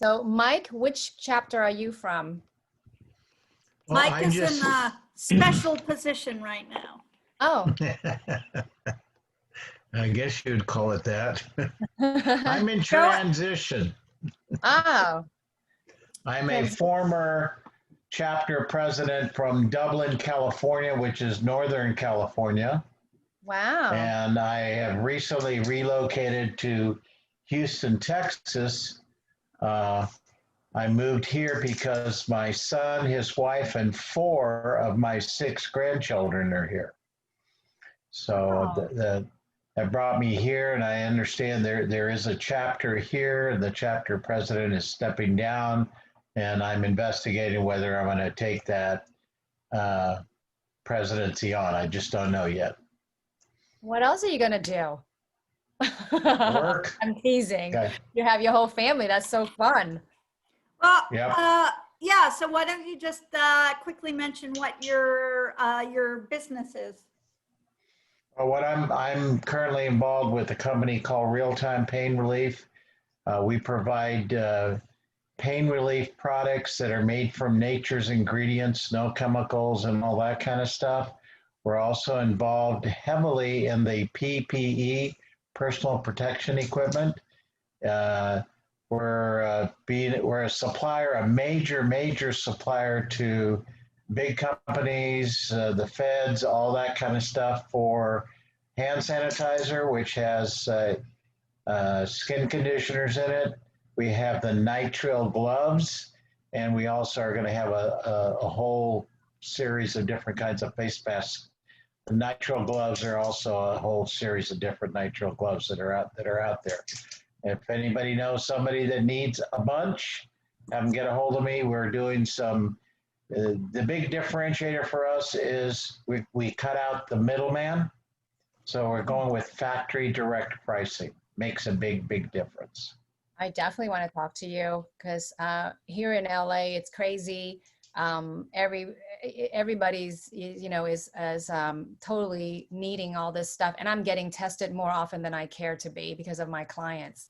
So Mike, which chapter are you from? Well, Mike is in a special position right now. Oh. I guess you'd call it that. I'm in transition. Oh. I'm a former chapter president from Dublin, California, which is Northern California. Wow. And I have recently relocated to Houston, Texas. I moved here because my son, his wife, and 4 of my 6 grandchildren are here. So that brought me here, and I understand there is a chapter here, and the chapter president is stepping down, and I'm investigating whether I'm going to take that presidency on. I just don't know yet. What else are you going to do? Work. I'm teasing. Okay. You have your whole family. That's so fun. Well, Yep. yeah. So why don't you just quickly mention what your business is? Well, what I'm currently involved with a company called Real Time Pain Relief. We provide pain relief products that are made from nature's ingredients, no chemicals and all that kind of stuff. We're also involved heavily in the PPE, personal protection equipment. We're a supplier, a major supplier to big companies, the feds, all that kind of stuff for hand sanitizer, which has skin conditioners in it. We have the nitrile gloves, and we also are going to have a whole series of different kinds of face masks. The nitrile gloves are also a whole series of different nitrile gloves that are out there. If anybody knows somebody that needs a bunch, have them get a hold of me. We're doing some. The big differentiator for us is we cut out the middleman. So we're going with factory direct pricing. Makes a big difference. I definitely want to talk to you because here in LA, it's crazy. Everybody's, is totally needing all this stuff. And I'm getting tested more often than I care to be because of my clients.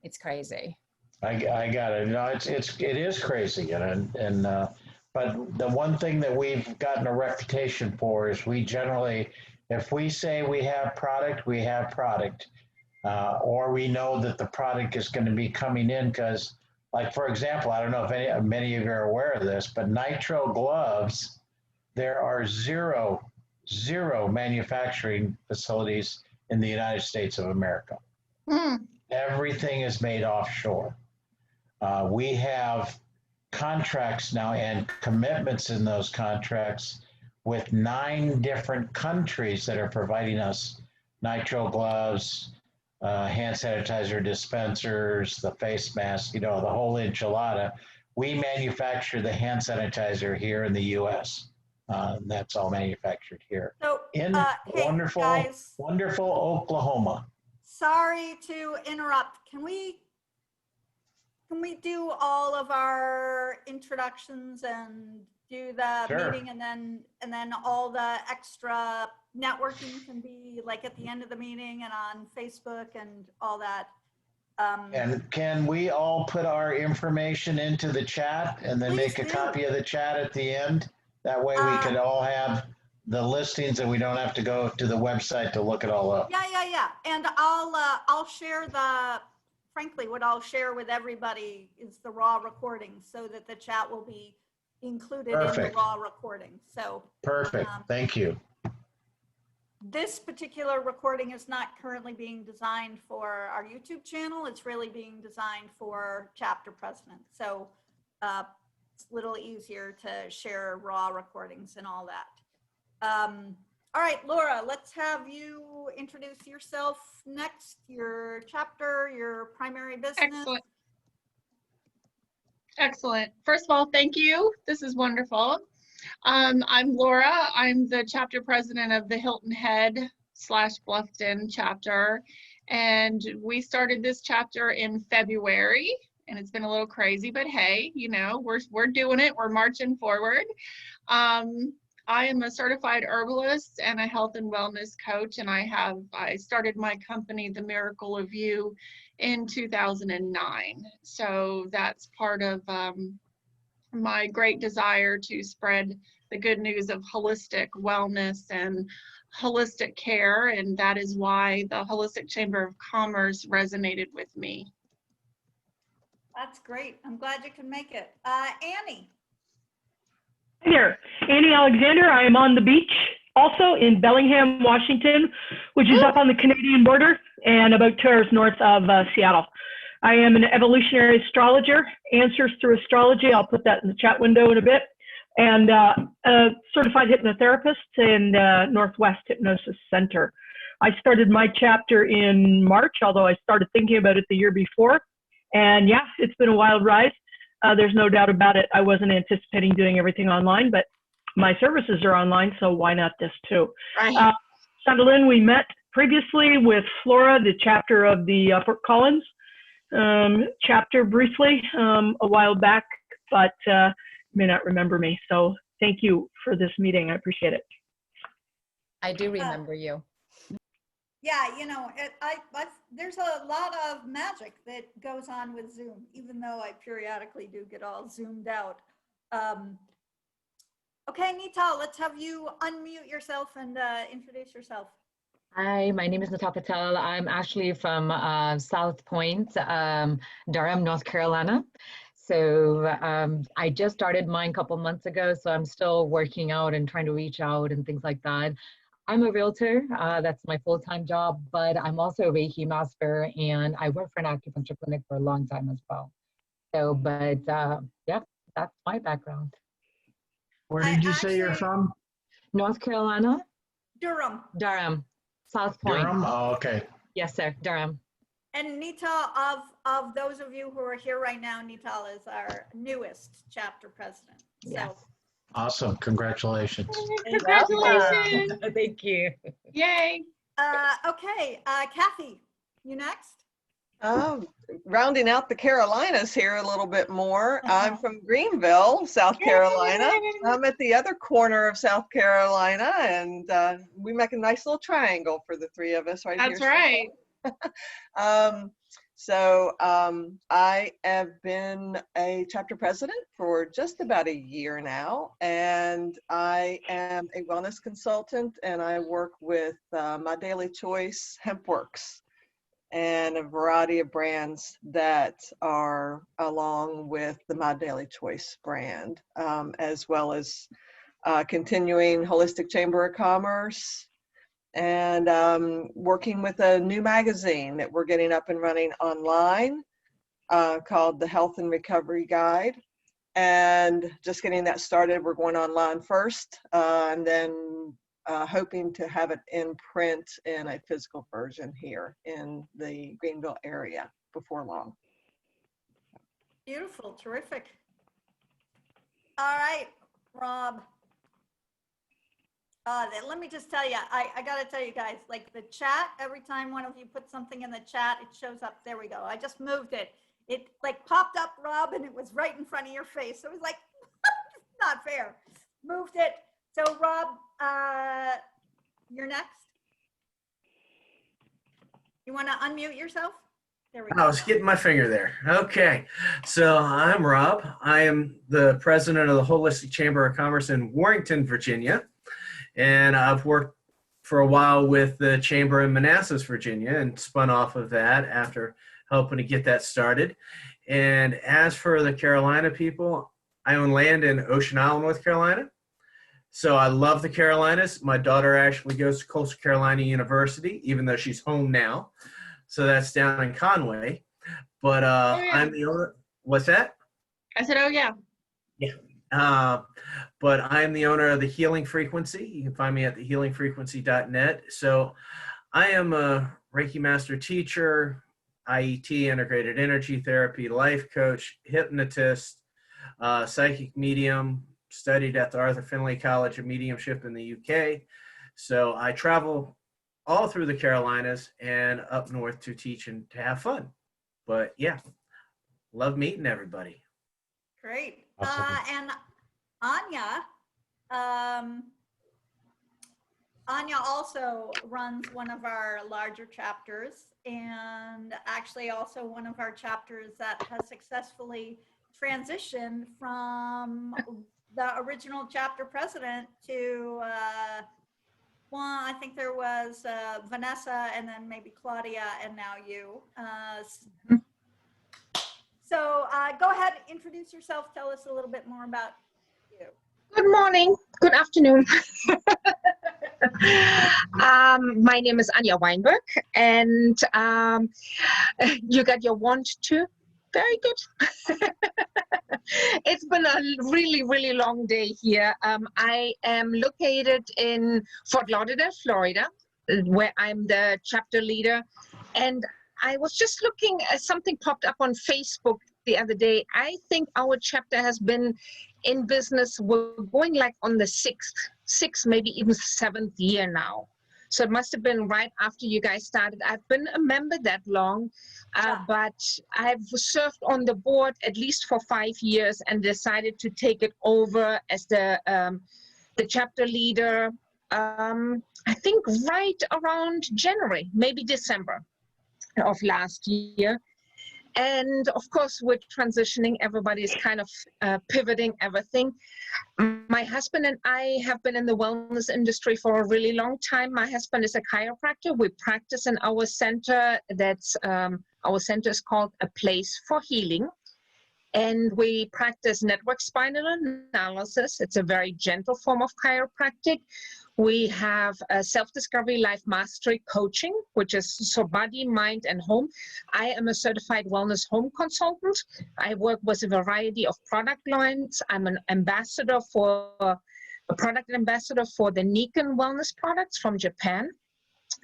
It's crazy. I got it. No, it is crazy. But the one thing that we've gotten a reputation for is we generally, if we say we have product, we have product. Or we know that the product is going to be coming in because, like, for example, I don't know if many of you are aware of this, but nitrile gloves, there are zero manufacturing facilities in the United States of America. Everything is made offshore. We have contracts now and commitments in those contracts with 9 different countries that are providing us nitrile gloves, hand sanitizer dispensers, the face mask, the whole enchilada. We manufacture the hand sanitizer here in the U.S. That's all manufactured here. So, in wonderful, guys, wonderful Oklahoma. Sorry to interrupt. Can we do all of our introductions and do the meeting, and then all the extra networking can be like at the end of the meeting and on Facebook and all that. And can we all put our information into the chat and then make a copy of the chat at the end? That way we could all have the listings and we don't have to go to the website to look it all up. Yeah. And I'll share frankly, what I'll share with everybody is the raw recording so that the chat will be included in the raw recording. So perfect. Thank you. This particular recording is not currently being designed for our YouTube channel. It's really being designed for chapter president. So it's a little easier to share raw recordings and all that. All right, Laura, let's have you introduce yourself next, your chapter, your primary business. Excellent. First of all, thank you. This is wonderful. I'm Laura. I'm the chapter president of the Hilton Head / Bluffton chapter. And we started this chapter in February, and it's been a little crazy, but hey, we're doing it. We're marching forward. I am a certified herbalist and a health and wellness coach, and I started my company, The Miracle of You, in 2009. So that's part of my great desire to spread the good news of holistic wellness and holistic care, and that is why the Holistic Chamber of Commerce resonated with me. That's great. I'm glad you can make it. Annie. Hi there, Annie Alexander. I am on the beach, also in Bellingham, Washington, which is up on the Canadian border and about 2 hours north of Seattle. I am an evolutionary astrologer, answers through astrology. I'll put that in the chat window in a bit. And a certified hypnotherapist in Northwest Hypnosis Center. I started my chapter in March, although I started thinking about it the year before. And yeah, it's been a wild ride. There's no doubt about it. I wasn't anticipating doing everything online, but my services are online, so why not this too? Right. Chantalynn, we met previously with Flora, the chapter of the Fort Collins chapter briefly a while back, but may not remember me. So thank you for this meeting. I appreciate it. I do remember you. Yeah, you know, there's a lot of magic that goes on with Zoom, even though I periodically do get all zoomed out. Okay, Nita, let's have you unmute yourself and introduce yourself. Hi, my name is Nita Patel. I'm actually from South Point, Durham, North Carolina. So I just started mine a couple months ago, so I'm still working out and trying to reach out and things like that. I'm a realtor, that's my full-time job, but I'm also a Reiki master and I work for an acupuncture clinic for a long time as well. So, but yeah, that's my background. Where did you say you're from? North Carolina? Durham. Durham, South Point. Durham? Oh, okay. Yes, sir, Durham. And Nita, of those of you who are here right now, Nita is our newest chapter president. Yes. So. Awesome. Congratulations. Congratulations. Thank you. Yay. Okay, Kathy, you next? Rounding out the Carolinas here a little bit more. I'm from Greenville, South Carolina. I'm at the other corner of South Carolina, and we make a nice little triangle for the three of us right here. That's right. I have been a chapter president for just about a year now, and I am a wellness consultant, and I work with My Daily Choice HempWorks and a variety of brands that are along with the My Daily Choice brand, as well as continuing Holistic Chamber of Commerce, and working with a new magazine that we're getting up and running online called the Health and Recovery Guide. And just getting that started, we're going online first, and then hoping to have it in print in a physical version here in the Greenville area before long. Beautiful, terrific. All right, Rob. Let me just tell you, I got to tell you guys, like the chat, every time one of you put something in the chat, it shows up. There we go. I just moved it. It like popped up, Rob, and it was right in front of your face. So it was like, not fair. Moved it. So Rob, you're next. You want to unmute yourself? There we go. I was getting my finger there. Okay. So I'm Rob. I am the president of the Holistic Chamber of Commerce in Warrenton, Virginia. And I've worked for a while with the Chamber in Manassas, Virginia, and spun off of that after helping to get that started. And as for the Carolina people, I own land in Ocean Isle, North Carolina. So I love the Carolinas. My daughter actually goes to Coastal Carolina University, even though she's home now. So that's down in Conway. But Oh, yeah. I'm the owner. What's that? I said, oh yeah. Yeah. But I'm the owner of the Healing Frequency. You can find me at thehealingfrequency.net. So I am a Reiki Master teacher, IET, integrated energy therapy, life coach, hypnotist, psychic medium, studied at the Arthur Findlay College of Mediumship in the UK. So I travel all through the Carolinas and up north to teach and to have fun. But yeah, love meeting everybody. Great. Awesome. And Anya, Anya also runs one of our larger chapters, and actually also one of our chapters that has successfully transitioned from the original chapter president to, well, I think there was Vanessa, and then maybe Claudia, and now you. So go ahead, introduce yourself, tell us a little bit more about you. Good morning, good afternoon. My name is Anja Weinberg, and you got your wand too? Very good. It's been a really, really long day here. I am located in Fort Lauderdale, Florida, where I'm the chapter leader. And I was just looking at something popped up on Facebook the other day. I think our chapter has been in business. We're going like on the sixth, maybe even 7th year now. So it must have been right after you guys started. I've been a member that long, but I've served on the board at least for 5 years and decided to take it over as the chapter leader, I think right around January, maybe December of last year. And of course, we're transitioning. Everybody's kind of pivoting everything. My husband and I have been in the wellness industry for a really long time. My husband is a chiropractor. We practice in our center. Our center is called A Place for Healing. And we practice network spinal analysis. It's a very gentle form of chiropractic. We have self-discovery life mastery coaching, which is so body, mind, and home. I am a certified wellness home consultant. I work with a variety of product lines. I'm an ambassador a product ambassador for the Nikken wellness products from Japan.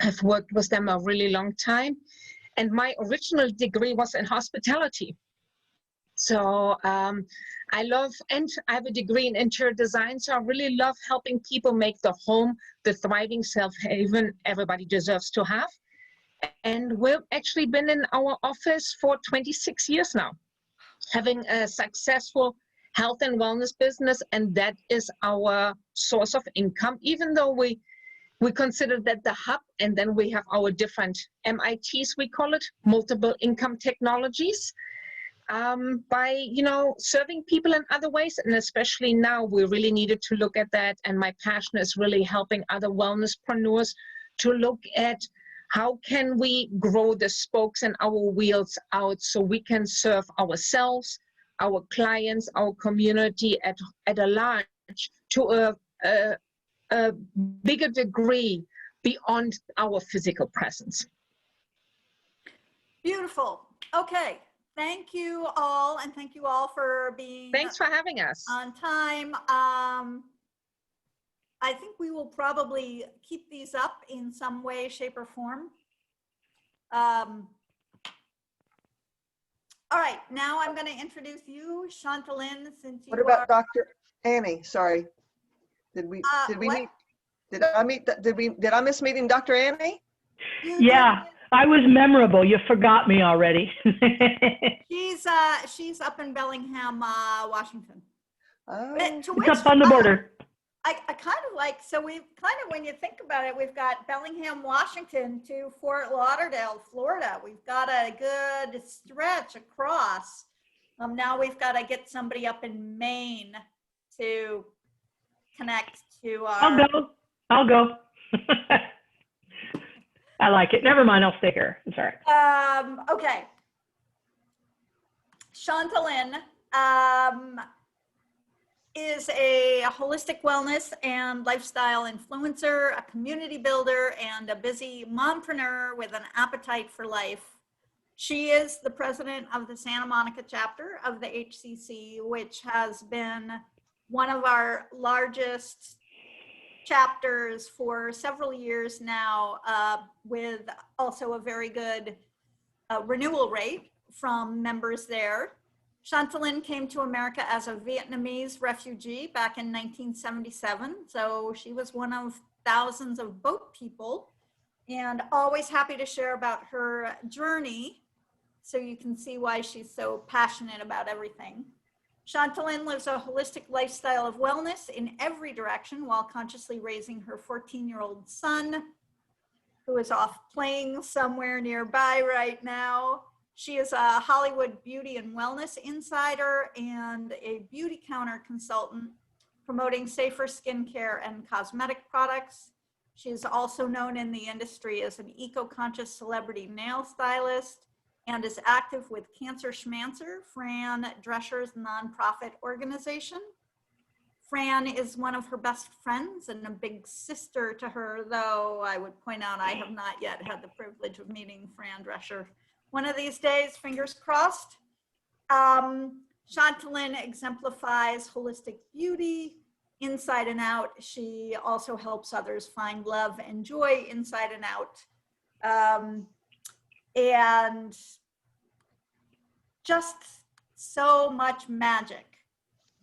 I've worked with them a really long time. And my original degree was in hospitality. So I love, and I have a degree in interior design, so I really love helping people make the home the thriving self-haven everybody deserves to have. And we've actually been in our office for 26 years now, having a successful health and wellness business, and that is our source of income, even though we consider that the hub, and then we have our different MITs, we call it, multiple income technologies. By, serving people in other ways. And especially now, we really needed to look at that. And my passion is really helping other wellnesspreneurs to look at how can we grow the spokes in our wheels out so we can serve ourselves, our clients, our community at a large to a bigger degree beyond our physical presence. Beautiful. Okay. Thank you all, and thank you all for being Thanks for having us on time. I think we will probably keep these up in some way, shape, or form. All right, now I'm going to introduce you, Chantalynn, since you What about Dr. Annie? Sorry. Did I miss meeting Dr. Annie? Yeah, I was memorable. You forgot me already. She's up in Bellingham, Washington. Oh. It's up on the border. I kind of like, so we've kind of, when you think about it, we've got Bellingham, Washington to Fort Lauderdale, Florida. We've got a good stretch across. Now we've got to get somebody up in Maine to connect to our... I'll go. I like it. Never mind, I'll stay here. It's all right. Okay. Chantalynn is a holistic wellness and lifestyle influencer, a community builder, and a busy mompreneur with an appetite for life. She is the president of the Santa Monica chapter of the HCC, which has been one of our largest chapters for several years now, with also a very good renewal rate from members there. Chantalynn came to America as a Vietnamese refugee back in 1977. So she was one of thousands of boat people, and always happy to share about her journey so you can see why she's so passionate about everything. Chantalynn lives a holistic lifestyle of wellness in every direction while consciously raising her 14-year-old son, who is off playing somewhere nearby right now. She is a Hollywood beauty and wellness insider and a beauty counter consultant promoting safer skincare and cosmetic products. She is also known in the industry as an eco-conscious celebrity nail stylist and is active with Cancer Schmancer, Fran Drescher's nonprofit organization. Fran is one of her best friends and a big sister to her, though I would point out I have not yet had the privilege of meeting Fran Drescher. One of these days, fingers crossed. Chantalynn exemplifies holistic beauty inside and out. She also helps others find love and joy inside and out. And just so much magic,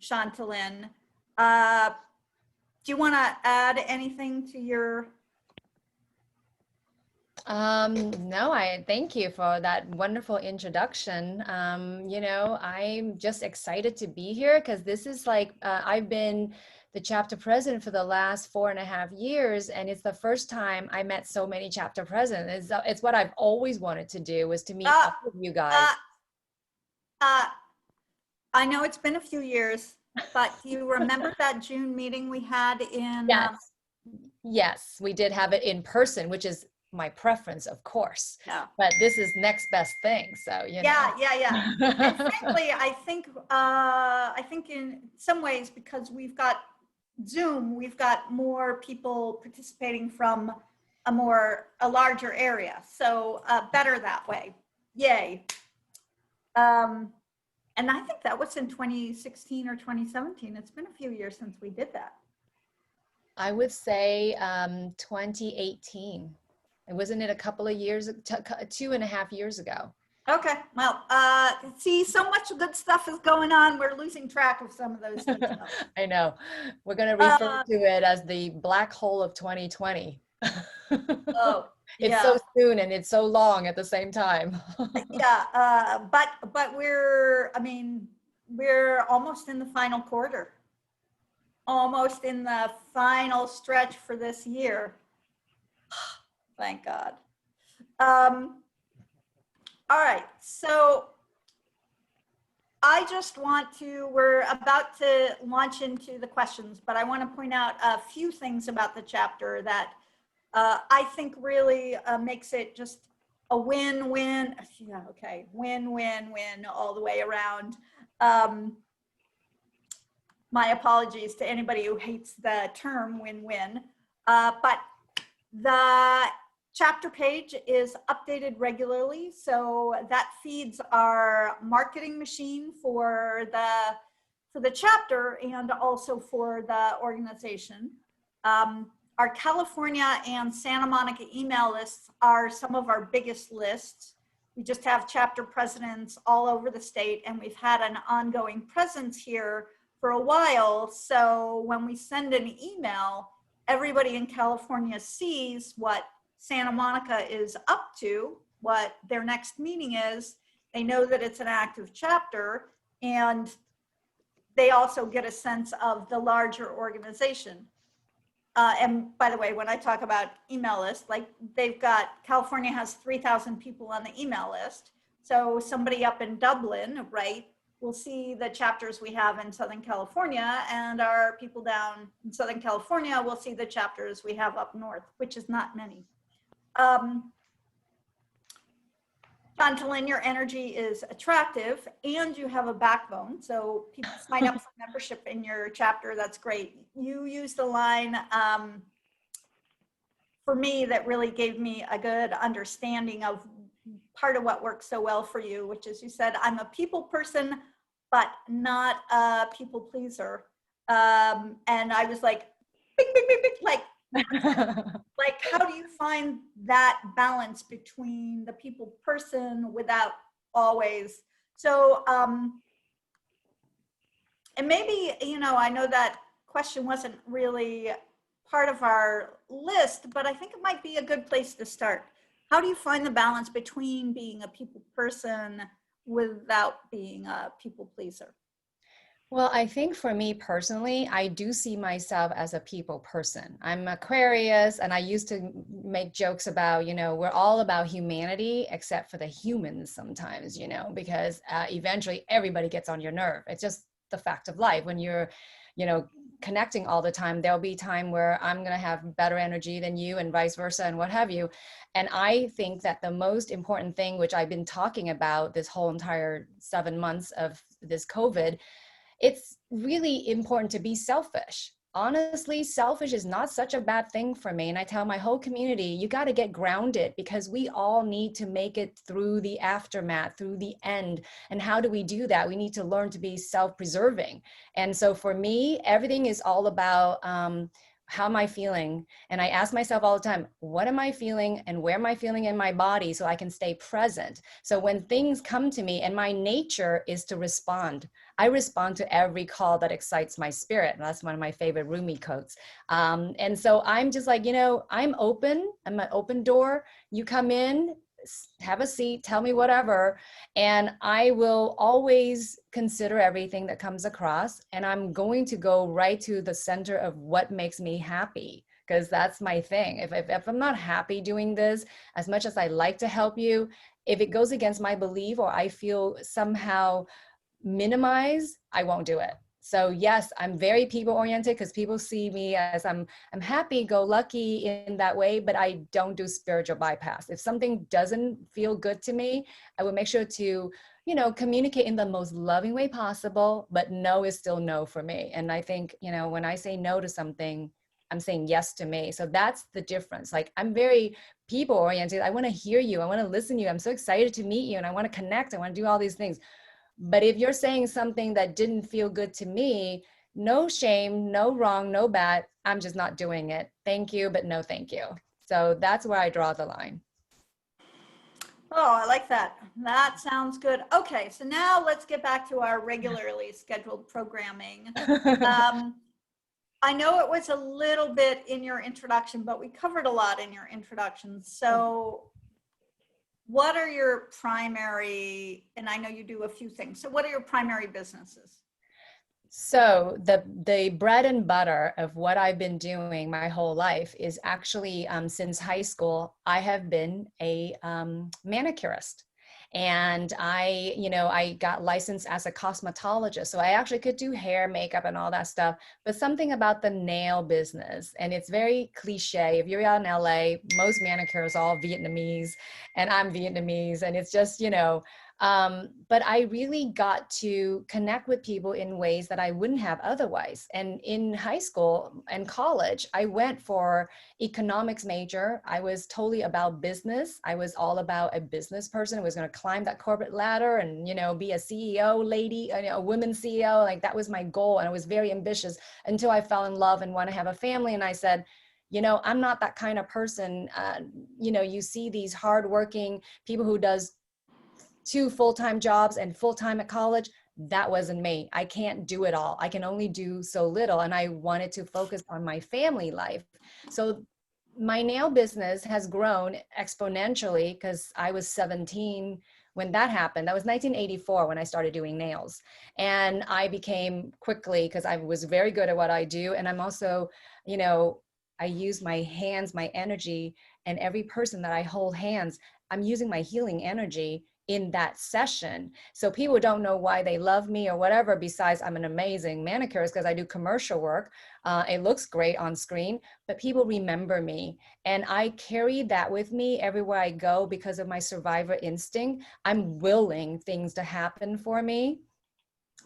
Chantalynn. Do you want to add anything to your? No, I thank you for that wonderful introduction. You know, I'm just excited to be here because this is like, I've been the chapter president for the last 4.5 years, and it's the first time I met so many chapter presidents. It's what I've always wanted to do, was to meet up with you guys. I know it's been a few years, but do you remember that June meeting we had in? Yes. Yes, we did have it in person, which is my preference, of course. Yeah. But this is next best thing, so you know. Yeah. And frankly, I think in some ways, because we've got Zoom, we've got more people participating from a larger area, so better that way. Yay. And I think that was in 2016 or 2017. It's been a few years since we did that. I would say 2018. Wasn't it a couple of years, 2.5 years ago? Okay, well, see, so much good stuff is going on. We're losing track of some of those details. I know. We're going to refer to it as the black hole of 2020. Oh, it's yeah. so soon and it's so long at the same time. Yeah, but we're almost in the final quarter. Almost in the final stretch for this year. Thank God. All right, so we're about to launch into the questions, but I want to point out a few things about the chapter that I think really makes it just a win-win. Yeah, okay, win-win-win all the way around. My apologies to anybody who hates the term win-win, but the chapter page is updated regularly, so that feeds our marketing machine for the chapter and also for the organization. Our California and Santa Monica email lists are some of our biggest lists. We just have chapter presidents all over the state, and we've had an ongoing presence here for a while. So when we send an email, everybody in California sees what Santa Monica is up to, what their next meeting is. They know that it's an active chapter, and they also get a sense of the larger organization. And by the way, when I talk about email list, like California has 3,000 people on the email list. So somebody up in Dublin, right, will see the chapters we have in Southern California, and our people down in Southern California will see the chapters we have up north, which is not many. Chantalynn, your energy is attractive and you have a backbone. So people sign up for membership in your chapter. That's great. You used a line for me that really gave me a good understanding of part of what works so well for you, which is you said, I'm a people person, but not a people pleaser. And I was like, bing, bing, bing, bing, like, how do you find that balance between the people person without always? So, and maybe, you know, I know that question wasn't really part of our list, but I think it might be a good place to start. How do you find the balance between being a people person without being a people pleaser? Well, I think for me personally, I do see myself as a people person. I'm Aquarius, and I used to make jokes about, we're all about humanity except for the humans sometimes, because eventually everybody gets on your nerve. It's just the fact of life. When you're, you know, connecting all the time, there'll be time where I'm going to have better energy than you and vice versa and what have you. And I think that the most important thing, which I've been talking about this whole entire 7 months of this COVID, it's really important to be selfish. Honestly, selfish is not such a bad thing for me. And I tell my whole community, you got to get grounded because we all need to make it through the aftermath, through the end. And how do we do that? We need to learn to be self-preserving. And so for me, everything is all about how am I feeling? And I ask myself all the time, what am I feeling and where am I feeling in my body so I can stay present? So when things come to me, and my nature is to respond. I respond to every call that excites my spirit. And that's one of my favorite Rumi quotes. And so I'm just like, I'm open. I'm an open door. You come in, have a seat, tell me whatever. And I will always consider everything that comes across. And I'm going to go right to the center of what makes me happy, because that's my thing. If I'm not happy doing this, as much as I like to help you, if it goes against my belief or I feel somehow minimize, I won't do it. So yes, I'm very people oriented because people see me as I'm happy go lucky in that way, but I don't do spiritual bypass. If something doesn't feel good to me, I will make sure to, communicate in the most loving way possible, but no is still no for me. And I think, when I say no to something, I'm saying yes to me. So that's the difference. Like, I'm very people oriented. I want to hear you. I want to listen to you. I'm so excited to meet you and I want to connect. I want to do all these things. But if you're saying something that didn't feel good to me, no shame, no wrong, no bad, I'm just not doing it. Thank you, but no thank you. So that's where I draw the line. Oh, I like that. That sounds good. Okay, so now let's get back to our regularly scheduled programming. I know it was a little bit in your introduction, but we covered a lot in your introduction. So what are your primary, and I know you do a few things, so what are your primary businesses? So the bread and butter of what I've been doing my whole life is actually since high school, I have been a manicurist. And I got licensed as a cosmetologist. So I actually could do hair, makeup, and all that stuff, but something about the nail business. And it's very cliche. If you're out in LA, most manicures are all Vietnamese, and I'm Vietnamese. And it's just, but I really got to connect with people in ways that I wouldn't have otherwise. And in high school and college, I went for economics major. I was totally about business. I was all about a business person who was going to climb that corporate ladder and, be a CEO lady, a woman CEO. Like, that was my goal. And I was very ambitious until I fell in love and want to have a family. And I said, I'm not that kind of person. You see these hardworking people who does 2 full-time jobs and full-time at college. That wasn't me. I can't do it all. I can only do so little. And I wanted to focus on my family life. So my nail business has grown exponentially because I was 17 when that happened. That was 1984 when I started doing nails. And I became quickly, because I was very good at what I do. And I'm also, I use my hands, my energy, and every person that I hold hands, I'm using my healing energy in that session. So people don't know why they love me or whatever, besides I'm an amazing manicurist because I do commercial work. It looks great on screen, but people remember me. And I carry that with me everywhere I go because of my survivor instinct. I'm willing things to happen for me.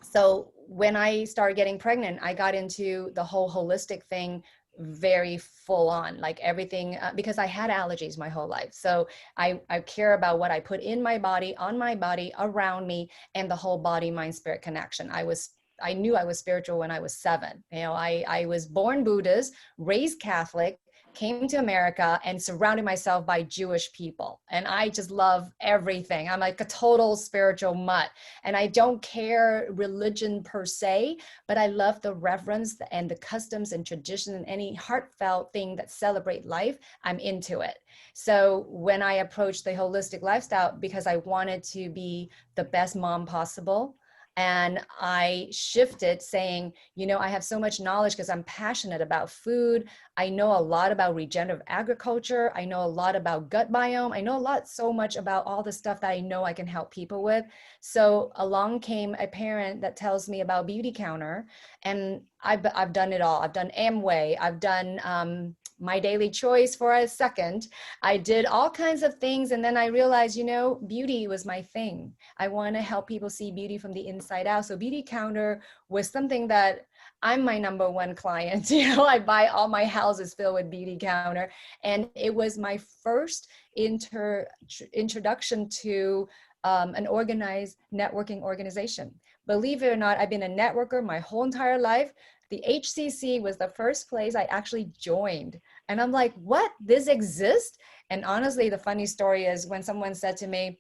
So when I started getting pregnant, I got into the whole holistic thing very full on, like everything, because I had allergies my whole life. So I care about what I put in my body, on my body, around me, and the whole body, mind, spirit connection. I knew I was spiritual when I was 7. I was born Buddhist, raised Catholic, came to America and surrounded myself by Jewish people. And I just love everything. I'm like a total spiritual mutt. And I don't care religion per se, but I love the reverence and the customs and tradition and any heartfelt thing that celebrate life. I'm into it. So when I approached the holistic lifestyle, because I wanted to be the best mom possible, And I shifted saying, you know, I have so much knowledge because I'm passionate about food. I know a lot about regenerative agriculture. I know a lot about gut biome. I know so much about all the stuff that I know I can help people with. So along came a parent that tells me about Beauty Counter, and I've done it all. I've done Amway. I've done My Daily Choice for a second. I did all kinds of things. And then I realized, you know, beauty was my thing. I want to help people see beauty from the inside out. So Beauty Counter was something that I'm my number one client. You know, I buy all my houses filled with Beauty Counter. And it was my first introduction to an organized networking organization. Believe it or not, I've been a networker my whole entire life. The HCC was the first place I actually joined. And I'm like, what? This exists? And honestly, the funny story is when someone said to me,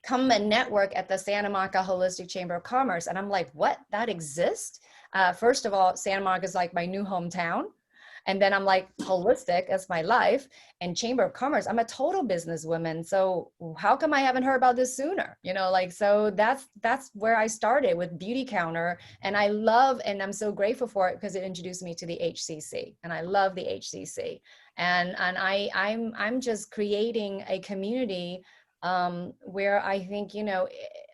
come and network at the Santa Monica Holistic Chamber of Commerce. And I'm like, what? That exists? First of all, Santa Monica is like my new hometown. And then I'm like, holistic, that's my life. And Chamber of Commerce, I'm a total businesswoman. So how come I haven't heard about this sooner? You know, like, so that's where I started with Beauty Counter. And I love, and I'm so grateful for it because it introduced me to the HCC. And I love the HCC. And I'm just creating a community where I think, you know,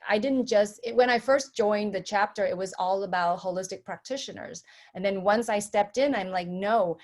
I didn't just, when I first joined the chapter, it was all about holistic practitioners. And then once I stepped in, I'm like, no,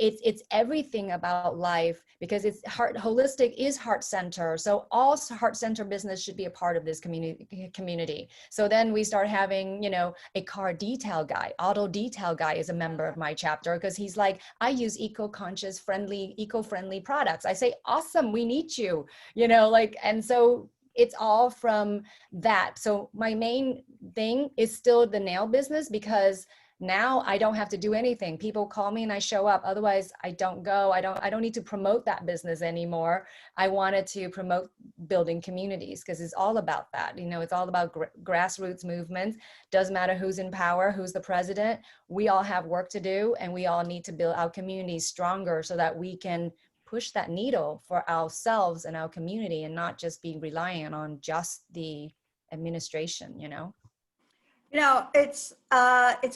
it's everything about life, because it's holistic is heart center. So all heart center business should be a part of this community. So then we start having, you know, a car detail guy, auto detail guy is a member of my chapter, because he's like, I use eco-conscious, eco-friendly products. I say, awesome, we need you, you know, like, and so it's all from that. So my main thing is still the nail business, because now I don't have to do anything. People call me and I show up. Otherwise I don't go. I don't need to promote that business anymore. I wanted to promote building communities, because it's all about that. You know, it's all about grassroots movements. Doesn't matter who's in power, who's the president. We all have work to do, and we all need to build our communities stronger so that we can push that needle for ourselves and our community, and not just be reliant on just the administration, you know? You know, it's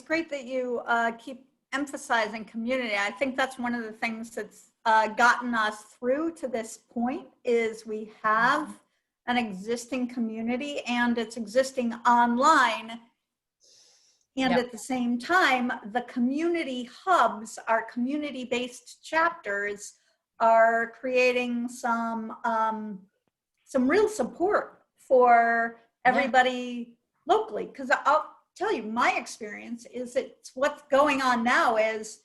great that you keep emphasizing community. I think that's one of the things that's gotten us through to this point, is we have an existing community, and it's existing online. And Yep. at the same time, the community hubs, our community-based chapters, are creating some real support for everybody locally. Because I'll tell you, my experience is it's what's going on now is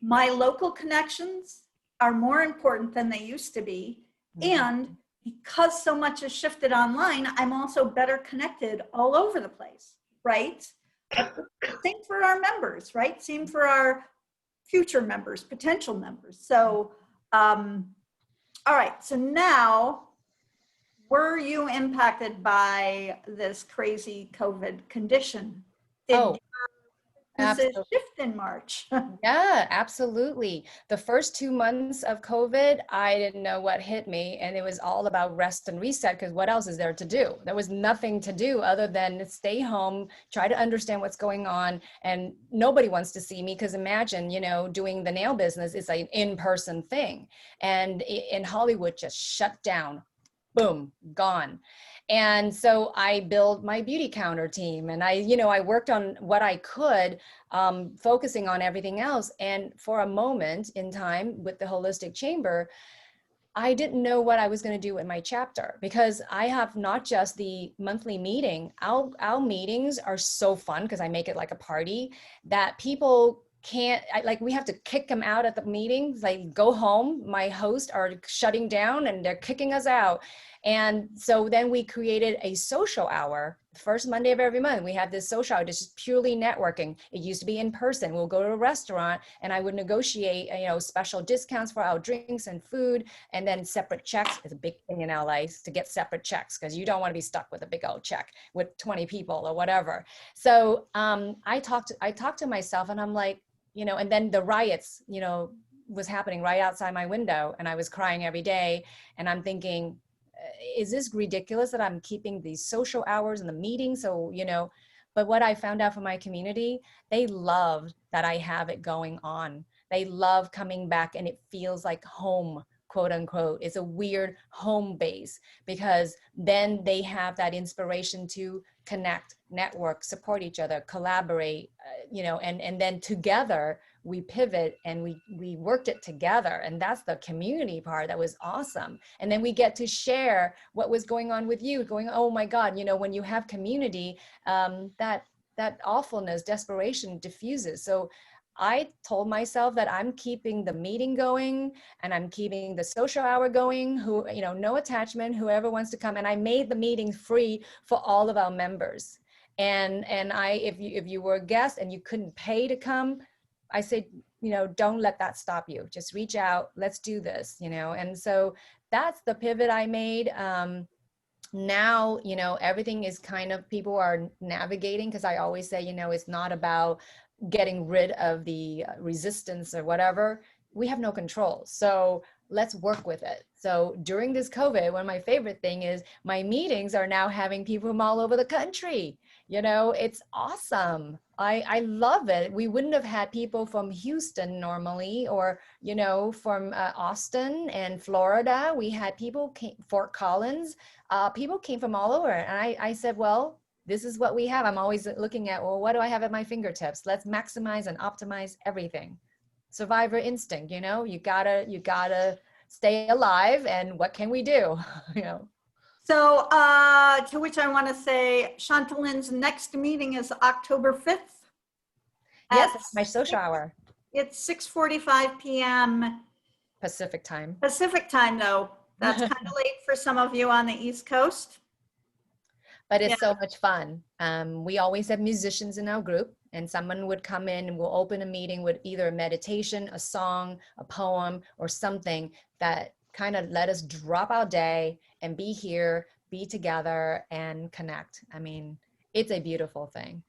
my local connections are more important than they used to be. And because so much has shifted online, I'm also better connected all over the place, right? Same for our members, right? Same for our future members, potential members. So, all right. So now, were you impacted by this crazy COVID condition? Did your business shift in March? Yeah, absolutely. The first 2 months of COVID, I didn't know what hit me, and it was all about rest and reset, because what else is there to do? There was nothing to do other than stay home, try to understand what's going on, and nobody wants to see me, because imagine, you know, doing the nail business is an in-person thing, and in Hollywood just shut down. Boom, gone. And so I built my Beauty Counter team, and I worked on what I could, focusing on everything else. And for a moment in time with the Holistic Chamber, I didn't know what I was going to do in my chapter, because I have not just the monthly meeting. Our meetings are so fun, because I make it like a party, that people can't, we have to kick them out at the meetings, like go home. My hosts are shutting down and they're kicking us out. And so then we created a social hour. First Monday of every month, we have this social hour. This is purely networking. It used to be in person. We'll go to a restaurant and I would negotiate, special discounts for our drinks and food, and then separate checks. It's a big thing in LA to get separate checks, because you don't want to be stuck with a big old check with 20 people or whatever. So I talked to myself, and I'm like, and then the riots, was happening right outside my window, and I was crying every day, and I'm thinking, is this ridiculous that I'm keeping these social hours and the meetings? So, you know, but what I found out from my community, they love that I have it going on. They love coming back and it feels like home, quote unquote. It's a weird home base because then they have that inspiration to connect, network, support each other, collaborate, you know, and then together we pivot and we worked it together. And that's the community part that was awesome. And then we get to share what was going on with you, going, oh my God, you know, when you have community, that awfulness, desperation diffuses. So I told myself that I'm keeping the meeting going and I'm keeping the social hour going, who, you know, no attachment, whoever wants to come. And I made the meeting free for all of our members. And if you were a guest and you couldn't pay to come, I said, you know, don't let that stop you. Just reach out, let's do this, you know? And so that's the pivot I made. Now, you know, everything is kind of, people are navigating, because I always say, you know, it's not about getting rid of the resistance or whatever. We have no control. So let's work with it. So during this COVID, one of my favorite thing is my meetings are now having people from all over the country. You know, it's awesome. I love it. We wouldn't have had people from Houston normally, or, you know, from Austin and Florida. We had people, Fort Collins, people came from all over. And I said, well, this is what we have. I'm always looking at, well, what do I have at my fingertips? Let's maximize and optimize everything. Survivor instinct, you know, you gotta stay alive, and what can we do? You know. So to which I want to say, Chantalynn's next meeting is October 5th. Yes, it's my social hour. It's 6:45 p.m. Pacific time. Pacific time, though. That's kind of late for some of you on the East Coast. But it's so much fun. We always have musicians in our group, and someone would come in and we'll open a meeting with either a meditation, a song, a poem, or something that kind of let us drop our day and be here, be together, and connect. I mean, it's a beautiful thing.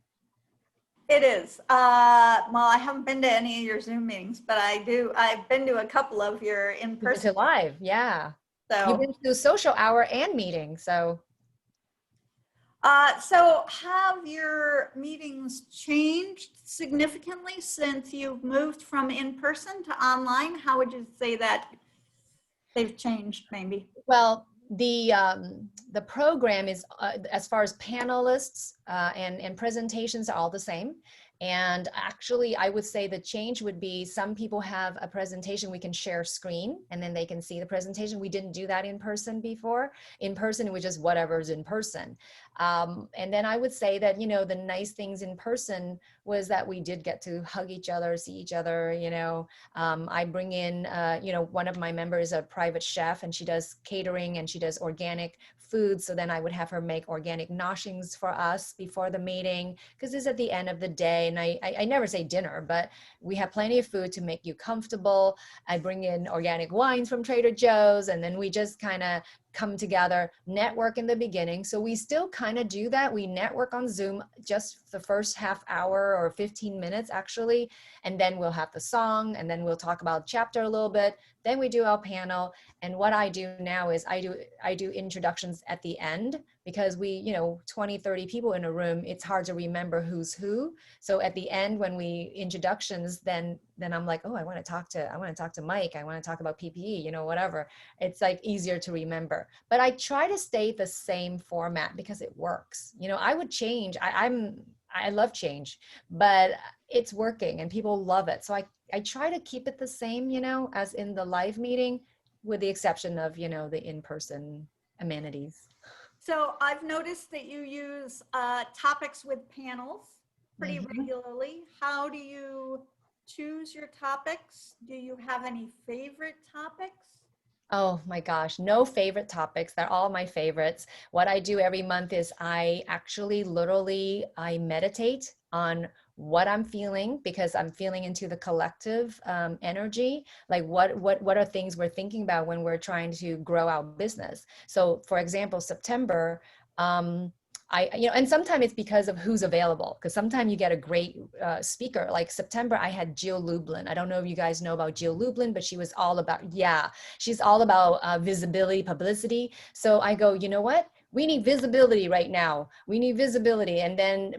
It is. Well, I haven't been to any of your Zoom meetings, but I've been to a couple of your in-person. Live, yeah. So you've been to social hour and meeting, so. So have your meetings changed significantly since you've moved from in-person to online? How would you say that they've changed, maybe? Well, the program is, as far as panelists and presentations, are all the same. And actually, I would say the change would be, some people have a presentation, we can share screen and then they can see the presentation. We didn't do that in person before. In person, it was just whatever's in person. And then I would say that, you know, the nice things in person was that we did get to hug each other, see each other, you know. I bring in, you know, one of my members, a private chef, and she does catering and she does organic food. So then I would have her make organic noshings for us before the meeting, because it's at the end of the day. And I never say dinner, but we have plenty of food to make you comfortable. I bring in organic wines from Trader Joe's, and then we just kind of come together, network in the beginning. So we still kind of do that. We network on Zoom just the first half hour or 15 minutes actually. And then we'll have the song, and then we'll talk about chapter a little bit. Then we do our panel. And what I do now is I do introductions at the end, because we, you know, 20, 30 people in a room, it's hard to remember who's who. So at the end, when we introductions, then I'm like, oh, I want to talk to Mike. I want to talk about PPE, you know, whatever. It's like easier to remember. But I try to stay the same format because it works. You know, I would change. I love change, but it's working and people love it. So I try to keep it the same, you know, as in the live meeting, with the exception of, you know, the in-person amenities. So I've noticed that you use topics with panels pretty regularly. How do you choose your topics? Do you have any favorite topics? Oh my gosh, no favorite topics. They're all my favorites. What I do every month is I actually literally, I meditate on what I'm feeling, because I'm feeling into the collective energy. Like what are things we're thinking about when we're trying to grow our business? So for example, September, and sometimes it's because of who's available, because sometimes you get a great speaker. Like September, I had Jill Lublin. I don't know if you guys know about Jill Lublin, but she was all about, she's all about visibility, publicity. So I go, you know what? We need visibility right now. We need visibility. And then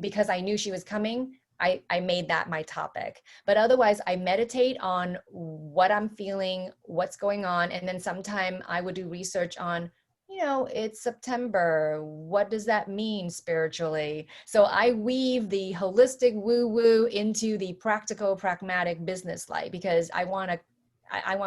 because I knew she was coming, I made that my topic. But otherwise, I meditate on what I'm feeling, what's going on. And then sometime I would do research on, it's September. What does that mean spiritually? So I weave the holistic woo-woo into the practical, pragmatic business life, because I want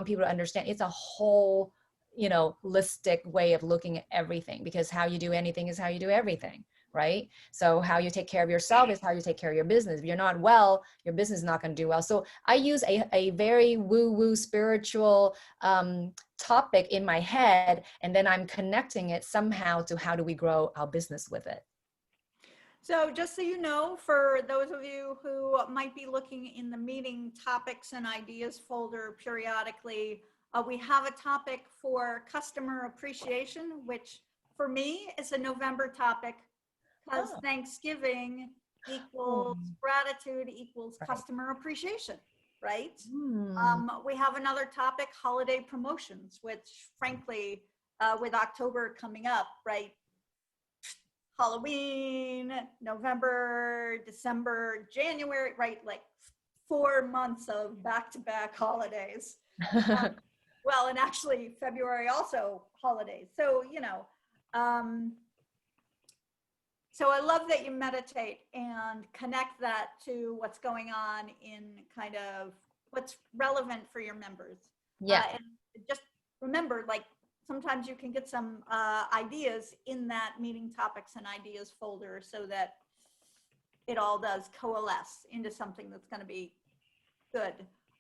people to understand it's a whole, holistic way of looking at everything, because how you do anything is how you do everything. Right? So how you take care of yourself is how you take care of your business. If you're not well, your business is not going to do well. So I use a very woo-woo spiritual topic in my head, and then I'm connecting it somehow to how do we grow our business with it. So just so you know, for those of you who might be looking in the meeting topics and ideas folder periodically, we have a topic for customer appreciation, which for me is a November topic, because Thanksgiving equals gratitude equals customer appreciation, right? We have another topic, holiday promotions, which frankly, with October coming up, right? Halloween, November, December, January, right? Like 4 months of back-to-back holidays. Well, and actually February also holidays. So, so I love that you meditate and connect that to what's going on in kind of what's relevant for your members. Yeah. And just remember, like, sometimes you can get some ideas in that meeting topics and ideas folder so that it all does coalesce into something that's going to be good.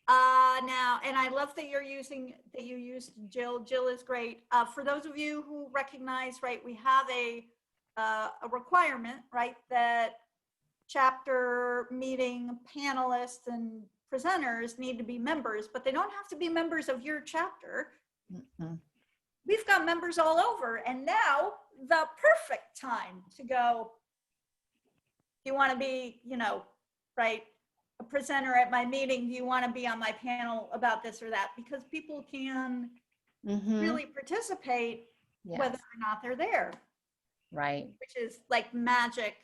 Now, and I love that you used Jill. Jill is great. For those of you who recognize, right, we have a requirement, right, that chapter meeting panelists and presenters need to be members, but they don't have to be members of your chapter. Mm-hmm. We've got members all over, and now the perfect time to go, you want to be, right, a presenter at my meeting, do you want to be on my panel about this or that? Because people can really participate whether or not they're there. Right. Which is like magic.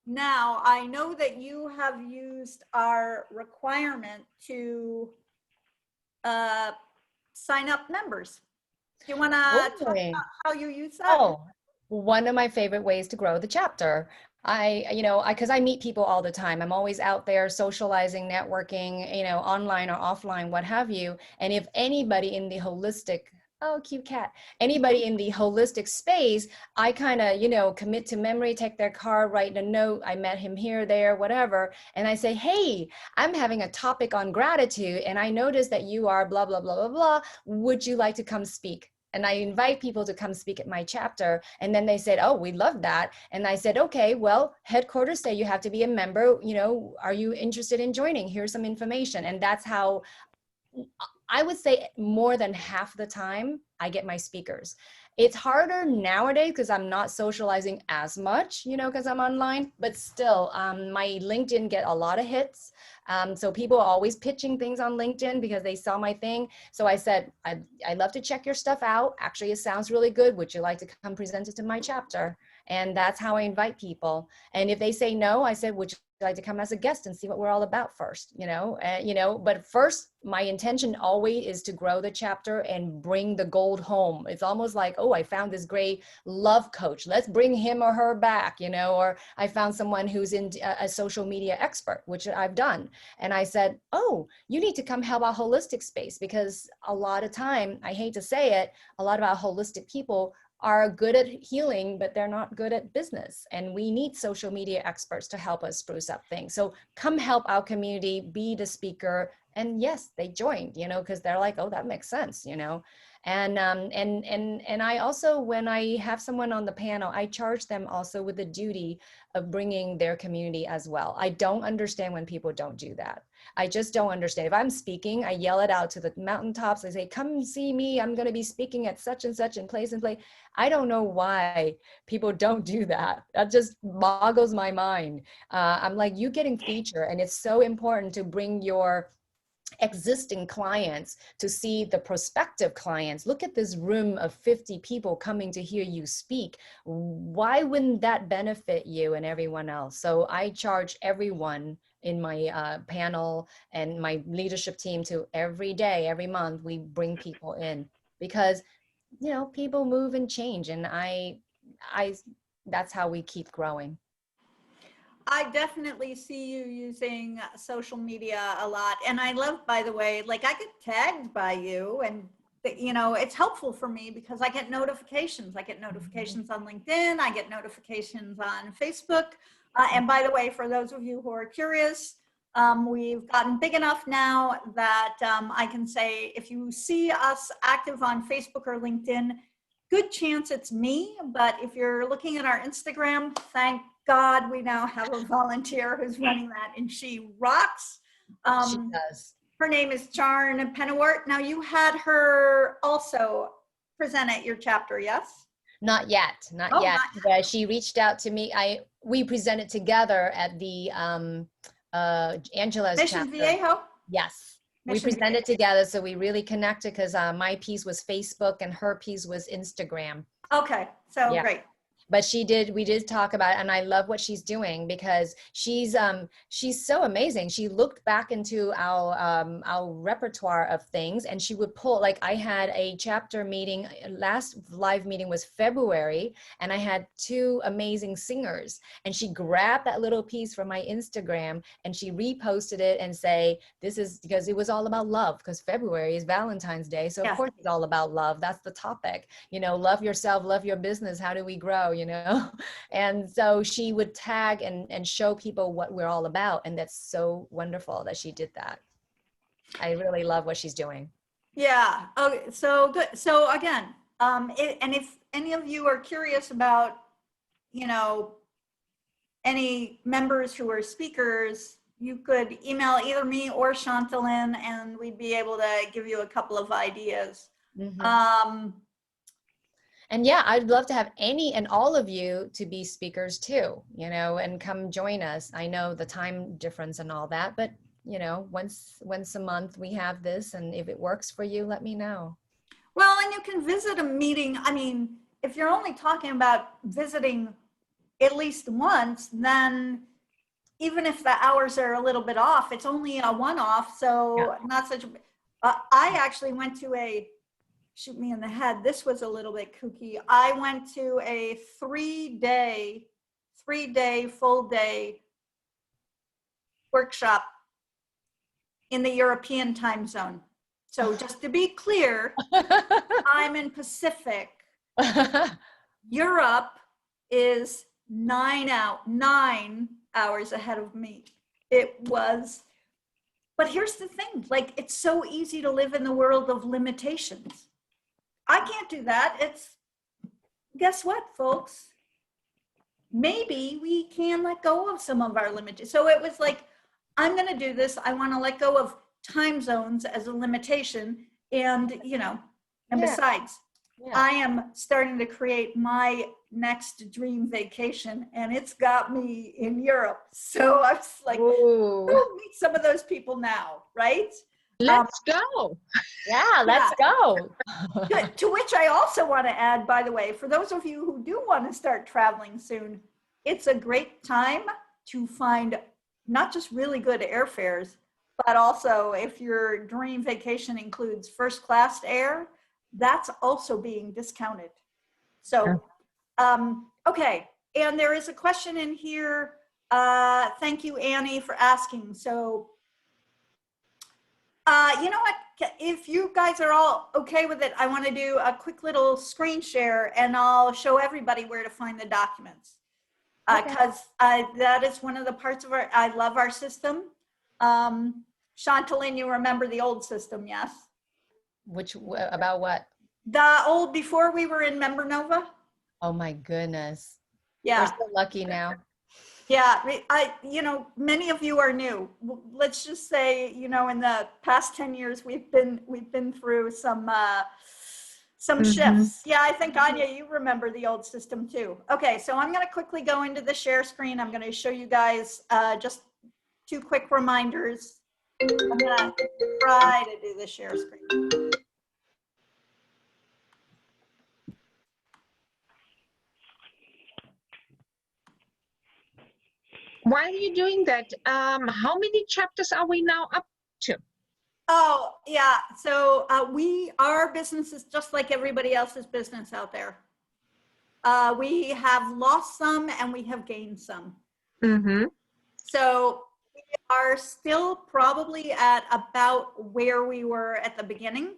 Now, I know that you have used our requirement to sign up members. Do you want to talk about how you use that? Oh, one of my favorite ways to grow the chapter. Because I meet people all the time. I'm always out there socializing, networking, online or offline, what have you. And if anybody in the holistic, oh, cute cat, anybody in the holistic space, I kind of, commit to memory, take their card, write a note. I met him here, there, whatever. And I say, hey, I'm having a topic on gratitude. And I noticed that you are blah, blah, blah, blah, blah. Would you like to come speak? And I invite people to come speak at my chapter. And then they said, oh, we love that. And I said, okay, well, headquarters say you have to be a member. Are you interested in joining? Here's some information. And that's how I would say more than half the time I get my speakers. It's harder nowadays because I'm not socializing as much, because I'm online, but still my LinkedIn get a lot of hits. So people are always pitching things on LinkedIn because they saw my thing. So I said, I'd love to check your stuff out. Actually, it sounds really good. Would you like to come present it to my chapter? And that's how I invite people. And if they say no, I said, would you like to come as a guest and see what we're all about first, but first my intention always is to grow the chapter and bring the gold home. It's almost like, oh, I found this great love coach. Let's bring him or her back, or I found someone who's in a social media expert, which I've done. And I said, oh, you need to come help our holistic space, because a lot of time, I hate to say it, a lot of our holistic people are good at healing, but they're not good at business. And we need social media experts to help us spruce up things. So come help our community, be the speaker. And yes, they joined, because they're like, oh, that makes sense, And I also, when I have someone on the panel, I charge them also with the duty of bringing their community as well. I don't understand when people don't do that. I just don't understand. If I'm speaking, I yell it out to the mountaintops. I say, come see me. I'm going to be speaking at such and such and place and place. I don't know why people don't do that. That just boggles my mind. I'm like, you getting featured, and it's so important to bring your existing clients to see the prospective clients. Look at this room of 50 people coming to hear you speak. Why wouldn't that benefit you and everyone else? So I charge everyone in my panel and my leadership team to every day, every month, we bring people in, because, you know, people move and change, and I that's how we keep growing. I definitely see you using social media a lot. And I love, by the way, like I get tagged by you, and you know, it's helpful for me because I get notifications. I get notifications on LinkedIn. I get notifications on Facebook. And by the way, for those of you who are curious, we've gotten big enough now that I can say, if you see us active on Facebook or LinkedIn, good chance it's me. But if you're looking at our Instagram, thank God we now have a volunteer who's running that, and she rocks. She does. Her name is Charn Penawart. Now, you had her also present at your chapter, yes? Not yet, not yet. But she reached out to me. We presented together at the Angela's Mission chapter. Viejo? Yes. We presented together, so we really connected, because my piece was Facebook and her piece was Instagram. Okay, so Yeah. great. But we did talk about it, and I love what she's doing, because she's so amazing. She looked back into our repertoire of things, and she would pull, like, I had a chapter meeting, last live meeting was February, and I had 2 amazing singers, and she grabbed that little piece from my Instagram and she reposted it and say, this is because it was all about love, because February is Valentine's Day. So of course it's all about love. That's the topic, you know, love yourself, love your business. How do we grow? You know, and so she would tag and show people what we're all about. And that's so wonderful that she did that. I really love what she's doing. Yeah. Okay. So good. So again, and if any of you are curious about, you know, any members who are speakers, you could email either me or Chantalynn, and we'd be able to give you a couple of ideas. Mm-hmm. And yeah, I'd love to have any and all of you to be speakers too, you know, and come join us. I know the time difference and all that, but you know, once a month we have this, and if it works for you, let me know. Well, and you can visit a meeting. I mean, if you're only talking about visiting at least once, then even if the hours are a little bit off, it's only a one-off. So not such a, I actually went to a, shoot me in the head, this was a little bit kooky. I went to a 3-day full day workshop in the European time zone. So just to be clear, I'm in Pacific. Europe is 9 hours ahead of me. It was, but here's the thing, like, it's so easy to live in the world of limitations. I can't do that. It's, guess what, folks? Maybe we can let go of some of our limitations. So it was like, I'm going to do this. I want to let go of time zones as a limitation. And, you know, and besides, I am starting to create my next dream vacation, and it's got me in Europe. So I was like, we'll meet some of those people now, right? Let's go. Yeah, let's go. To which I also want to add, by the way, for those of you who do want to start traveling soon, it's a great time to find not just really good airfares, but also if your dream vacation includes first class air, that's also being discounted. So, okay. And there is a question in here. Thank you, Annie, for asking. So, you know what, if you guys are all okay with it, I want to do a quick little screen share, and I'll show everybody where to find the documents. Because that is one of the parts of our, I love our system. Chantalynn, you remember the old system, yes? About what? The old, before we were in Member Nova. Oh my goodness. Yeah. We're so lucky now. Yeah, many of you are new. Let's just say, in the past 10 years, we've been through some shifts. Yeah, I think Anya, you remember the old system too. Okay, so I'm going to quickly go into the share screen. I'm going to show you guys just 2 quick reminders. I'm going to try to do the share screen. While you're doing that, how many chapters are we now up to? Oh, yeah. So our business is just like everybody else's business out there. We have lost some and we have gained some. Mm-hmm. So we are still probably at about where we were at the beginning.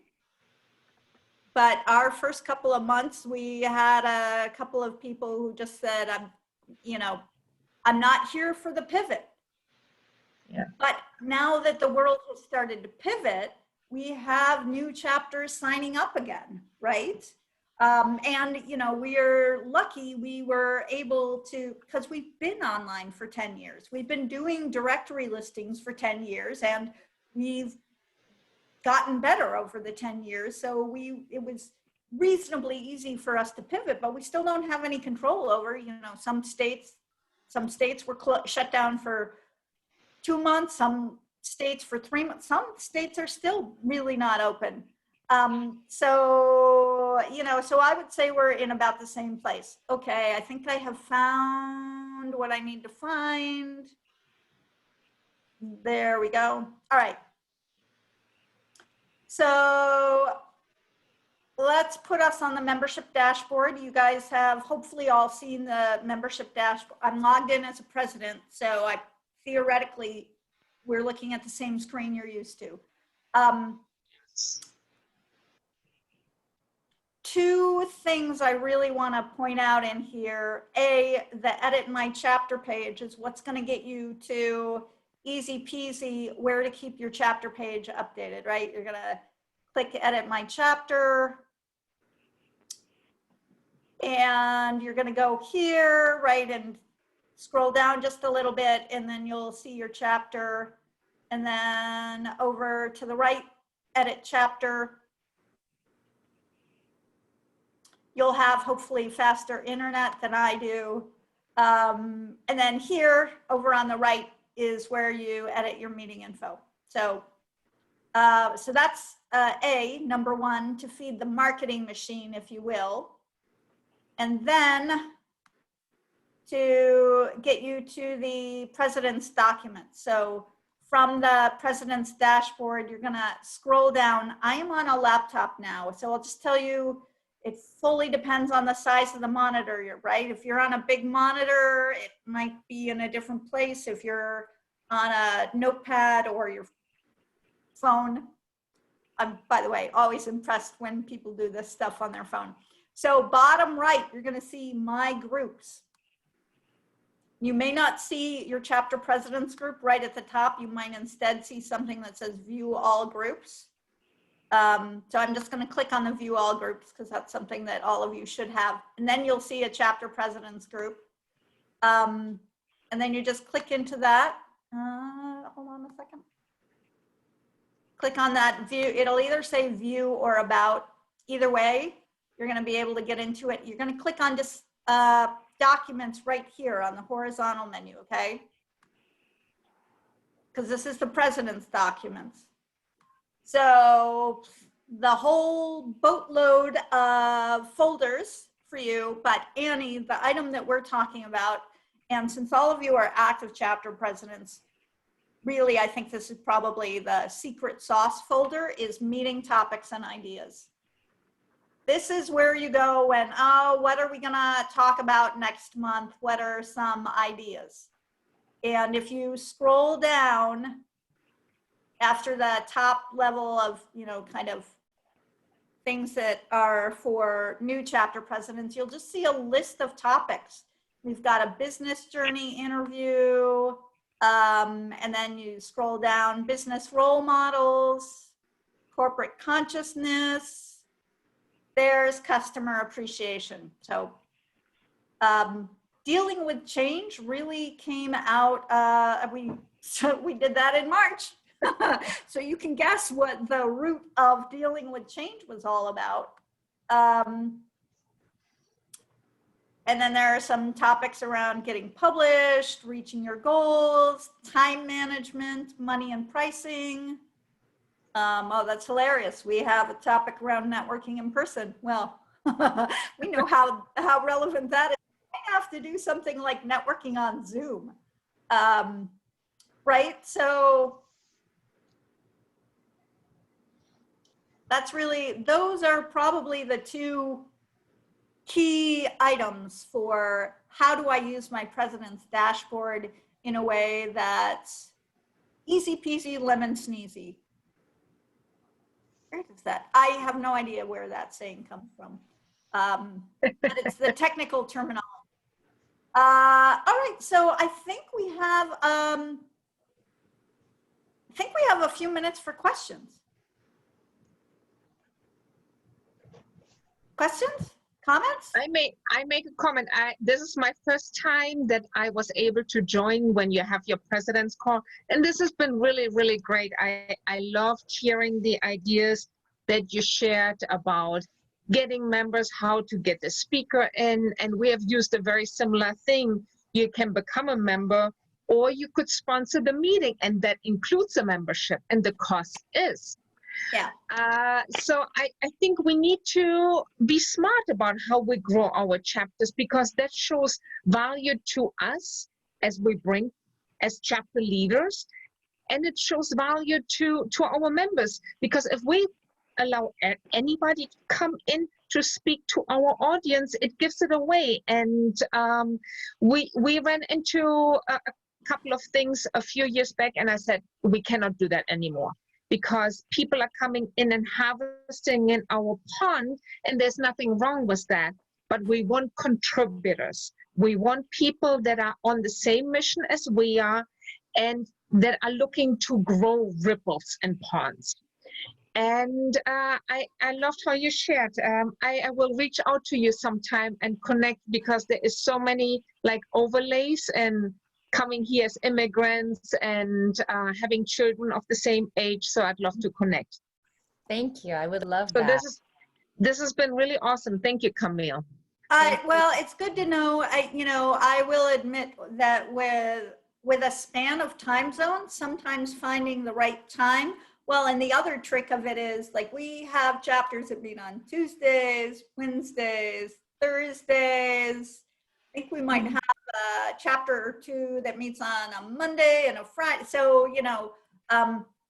But our first couple of months, we had a couple of people who just said, I'm not here for the pivot. Yeah. But now that the world has started to pivot, we have new chapters signing up again, right? And we are lucky we were able to, because we've been online for 10 years. We've been doing directory listings for 10 years, and we've gotten better over the 10 years. So it was reasonably easy for us to pivot, but we still don't have any control over, some states were shut down for 2 months, some states for 3 months, some states are still really not open. So I would say we're in about the same place. Okay, I think I have found what I need to find. There we go. All right. So let's put us on the membership dashboard. You guys have hopefully all seen the membership dashboard. I'm logged in as a president, so theoretically, we're looking at the same screen you're used to. 2 things I really want to point out in here. The edit my chapter page is what's going to get you to easy peasy where to keep your chapter page updated, right? You're going to click edit my chapter. And you're going to go here, right, and scroll down just a little bit, and then you'll see your chapter. And then over to the right, edit chapter. You'll have hopefully faster internet than I do. And then here, over on the right, is where you edit your meeting info. So that's number 1, to feed the marketing machine, if you will. And then to get you to the president's document. So from the president's dashboard, you're going to scroll down. I am on a laptop now, so I'll just tell you, it fully depends on the size of the monitor, right? If you're on a big monitor, it might be in a different place. If you're on a notepad or your phone, I'm, by the way, always impressed when people do this stuff on their phone. So bottom right, you're going to see my groups. You may not see your chapter president's group right at the top. You might instead see something that says view all groups. So I'm just going to click on the view all groups because that's something that all of you should have. And then you'll see a chapter president's group. And then you just click into that. Hold on a second. Click on that view. It'll either say view or about. Either way, you're going to be able to get into it. You're going to click on just documents right here on the horizontal menu, okay? Because this is the president's documents. So the whole boatload of folders for you, but Annie, the item that we're talking about, and since all of you are active chapter presidents, really, I think this is probably the secret sauce folder, is meeting topics and ideas. This is where you go when, oh, what are we gonna talk about next month? What are some ideas? And if you scroll down after the top level of, kind of things that are for new chapter presidents, you'll just see a list of topics. We've got a business journey interview, and then you scroll down, business role models, corporate consciousness, there's customer appreciation. So dealing with change really came out, so we did that in March. So you can guess what the root of dealing with change was all about. And then there are some topics around getting published, reaching your goals, time management, money and pricing. Oh, that's hilarious. We have a topic around networking in person. Well, we know how relevant that is. I have to do something like networking on Zoom, right? So that's really, those are probably the two key items for how do I use my president's dashboard in a way that's easy peasy lemon sneezy. Where does that? I have no idea where that saying comes from. But it's the technical terminology. All right, so I think we have a few minutes for questions. Questions? Comments? I make a comment. This is my first time that I was able to join when you have your president's call, and this has been really, really great. I loved hearing the ideas that you shared about getting members, how to get the speaker in, and we have used a very similar thing. You can become a member, or you could sponsor the meeting, and that includes a membership, and the cost is. Yeah. So I think we need to be smart about how we grow our chapters, because that shows value to us as we bring as chapter leaders, and it shows value to our members, because if we allow anybody to come in to speak to our audience, it gives it away. And we ran into a couple of things a few years back, and I said, we cannot do that anymore, because people are coming in and harvesting in our pond, and there's nothing wrong with that. But we want contributors. We want people that are on the same mission as we are, and that are looking to grow ripples and ponds. And I loved how you shared. I will reach out to you sometime and connect, because there is so many like overlays and coming here as immigrants and having children of the same age. So I'd love to connect. Thank you. I would love So that. this has been really awesome. Thank you, Camille. Well, it's good to know. I will admit that with a span of time zones, sometimes finding the right time. Well, and the other trick of it is, like, we have chapters that meet on Tuesdays, Wednesdays, Thursdays. I think we might have a chapter or two that meets on a Monday and a Friday. So,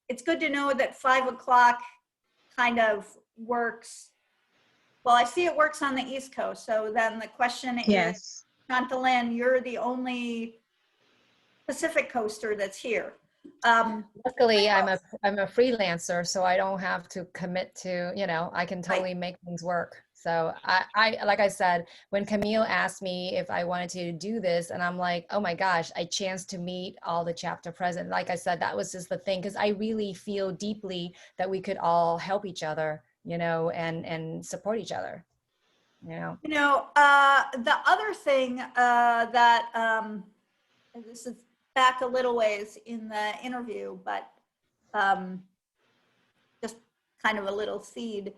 it's good to know that 5 o'clock kind of works. Well, I see it works on the East Coast. So then the question is, Chantalynn, you're the only Pacific coaster that's here. Luckily, I'm a freelancer, so I don't have to commit to, I can totally make things work. So I like I said, when Camille asked me if I wanted to do this, and I'm like, oh my gosh, I chanced to meet all the chapter presidents. Like I said, that was just the thing, because I really feel deeply that we could all help each other, and support each other. The other thing that this is back a little ways in the interview, but just kind of a little seed.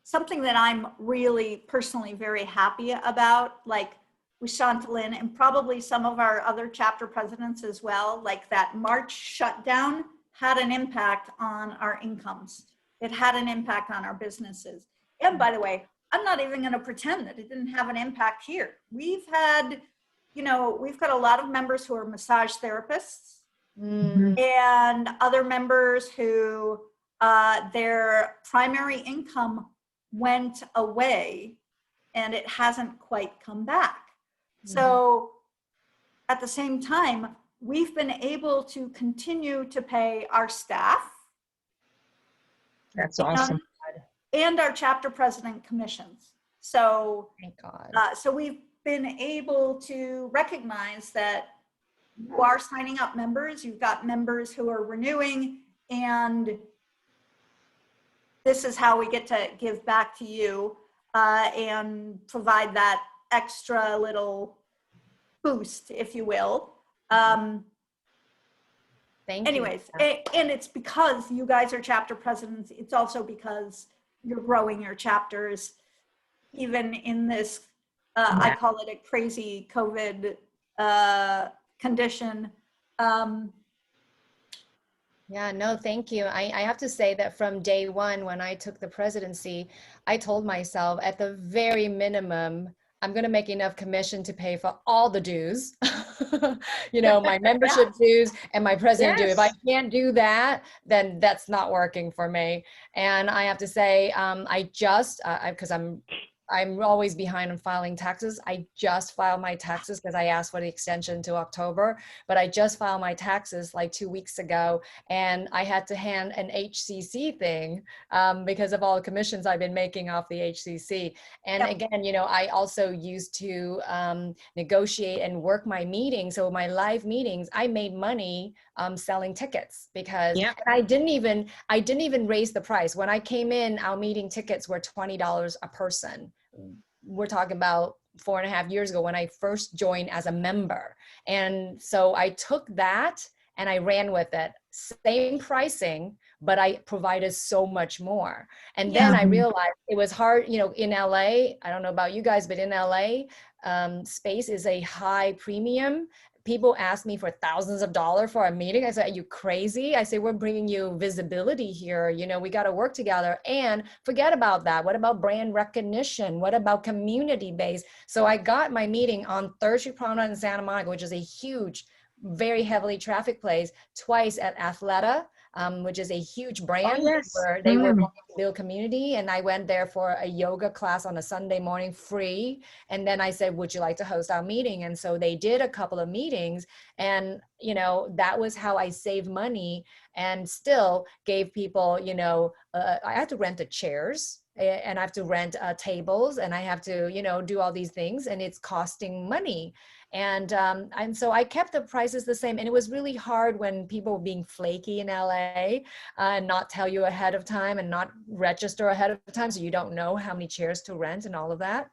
Something that I'm really personally very happy about, like with Chantalynn and probably some of our other chapter presidents as well, like that March shutdown had an impact on our incomes. It had an impact on our businesses. And by the way, I'm not even going to pretend that it didn't have an impact here. We've got a lot of members who are massage therapists, and other members who their primary income went away and it hasn't quite come back. So at the same time, we've been able to continue to pay our staff. That's awesome. And our chapter president commissions. So, thank God. So we've been able to recognize that you are signing up members, you've got members who are renewing, and this is how we get to give back to you and provide that extra little boost, if you will. Thank Anyways, you. and it's because you guys are chapter presidents. It's also because you're growing your chapters, even in this, I call it a crazy COVID condition. Yeah, no, thank you. I have to say that from day one, when I took the presidency, I told myself at the very minimum, I'm going to make enough commission to pay for all the dues, you know, my membership dues and my president due. If I can't do that, then that's not working for me. And I have to say, because I'm always behind on filing taxes. I just filed my taxes because I asked for the extension to October, but I just filed my taxes like 2 weeks ago, and I had to hand an HCC thing because of all the commissions I've been making off the HCC. And again, you know, I also used to negotiate and work my meetings. So my live meetings, I made money selling tickets because I didn't even raise the price. When I came in, our meeting tickets were $20 a person. We're talking about 4.5 years ago when I first joined as a member. And so I took that and I ran with it. Same pricing, but I provided so much more. And then I realized it was hard, you know, in LA, I don't know about you guys, but in LA, space is a high premium. People ask me for thousands of dollars for a meeting. I said, are you crazy? I say, we're bringing you visibility here. You know, we got to work together, and forget about that. What about brand recognition? What about community base? So I got my meeting on 3rd Street Promenade in Santa Monica, which is a huge, very heavily trafficked place, twice at Athleta, which is a huge brand where they were wanting to build community. And I went there for a yoga class on a Sunday morning, free. And then I said, would you like to host our meeting? And so they did a couple of meetings, and, you know, that was how I saved money and still gave people, you know, I had to rent the chairs, and I have to rent tables, and I have to, you know, do all these things, and it's costing money. And so I kept the prices the same. And it was really hard when people were being flaky in LA and not tell you ahead of time and not register ahead of time, so you don't know how many chairs to rent and all of that.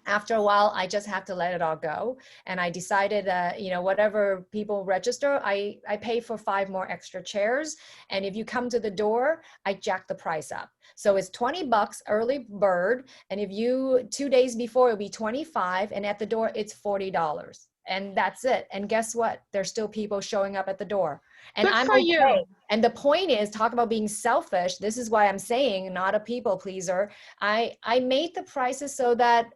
After a while, I just have to let it all go. And I decided that, you know, whatever people register, I pay for 5 more extra chairs. And if you come to the door, I jack the price up. So it's $20 early bird. And if you 2 days before, it'll be 25. And at the door, it's $40. And that's it. And guess what? There's still people showing up at the door. And Good I'm for okay. you. And the point is, talk about being selfish. This is why I'm saying not a people pleaser. I made the prices so that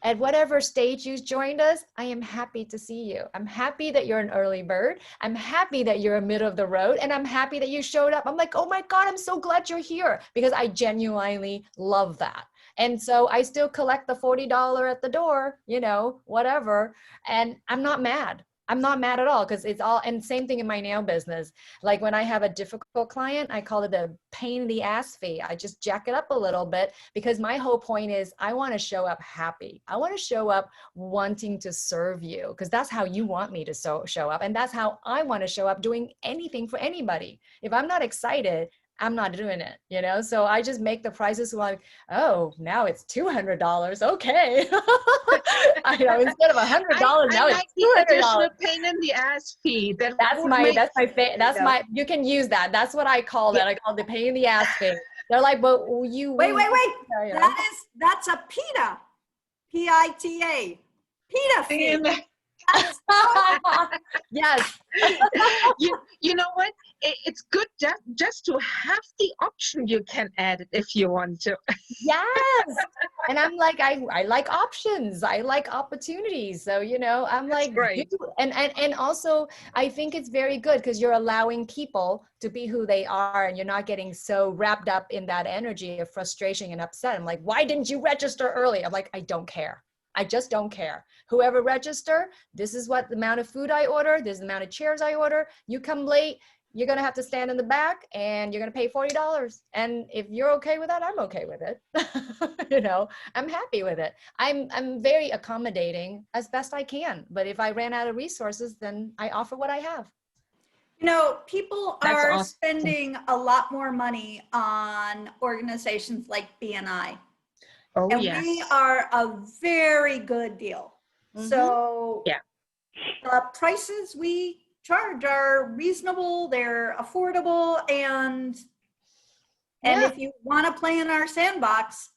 at whatever stage you joined us, I am happy to see you. I'm happy that you're an early bird. I'm happy that you're a middle of the road. And I'm happy that you showed up. I'm like, oh my God, I'm so glad you're here, because I genuinely love that. And so I still collect the $40 at the door, you know, whatever. And I'm not mad. I'm not mad at all, because it's all, and same thing in my nail business. Like when I have a difficult client, I call it a pain in the ass fee. I just jack it up a little bit, because my whole point is I want to show up happy. I want to show up wanting to serve you, because that's how you want me to show up. And that's how I want to show up doing anything for anybody. If I'm not excited, I'm not doing it, you know? So I just make the prices like, oh, now it's $200. Okay. I know, instead of $100, now like it's the $200. additional pain in the ass fee. You can use that. That's what I call that. I call it the pain in the ass fee. They're like, but you Wait. That's a PITA. PITA. PITA fee. Yes. You know what? It's good just to have the option. You can add it if you want to. Yes. And I'm like, I like options. I like opportunities. So, you know, I'm That's like, great. And also I think it's very good, because you're allowing people to be who they are, and you're not getting so wrapped up in that energy of frustration and upset. I'm like, why didn't you register early? I'm like, I don't care. I just don't care. Whoever register, this is what the amount of food I order, this is the amount of chairs I order. You come late, you're going to have to stand in the back, and you're going to pay $40. And if you're okay with that, I'm okay with it. You know, I'm happy with it. I'm very accommodating as best I can. But if I ran out of resources, then I offer what I have. You know, people That's are awesome. spending a lot more money on organizations like BNI. Oh, And yes. we are a very good deal. So Yeah. the prices we charge are reasonable, they're affordable, and if you want to play in our sandbox,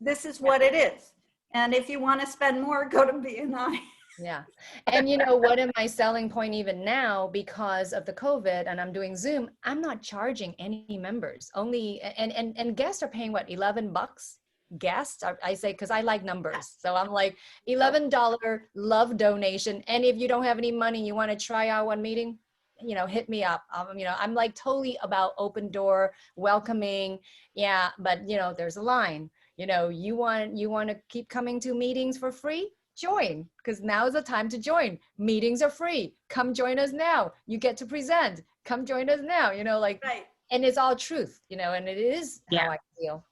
this is what it is. And if you want to spend more, go to BNI. Yeah. And you know, what am my selling point even now, because of the COVID and I'm doing Zoom, I'm not charging any members, only, and guests are paying what, $11? Guests, I say, because I like numbers. So I'm like, $11 love donation. And if you don't have any money, you want to try out one meeting, you know, hit me up. You know, I'm like totally about open door, welcoming. Yeah. But you know, there's a line, you know, you want to keep coming to meetings for free? Join, because now is the time to join. Meetings are free. Come join us now. You get to present. Come join us now. You know, like, and it's all truth, you know, and it is how I feel.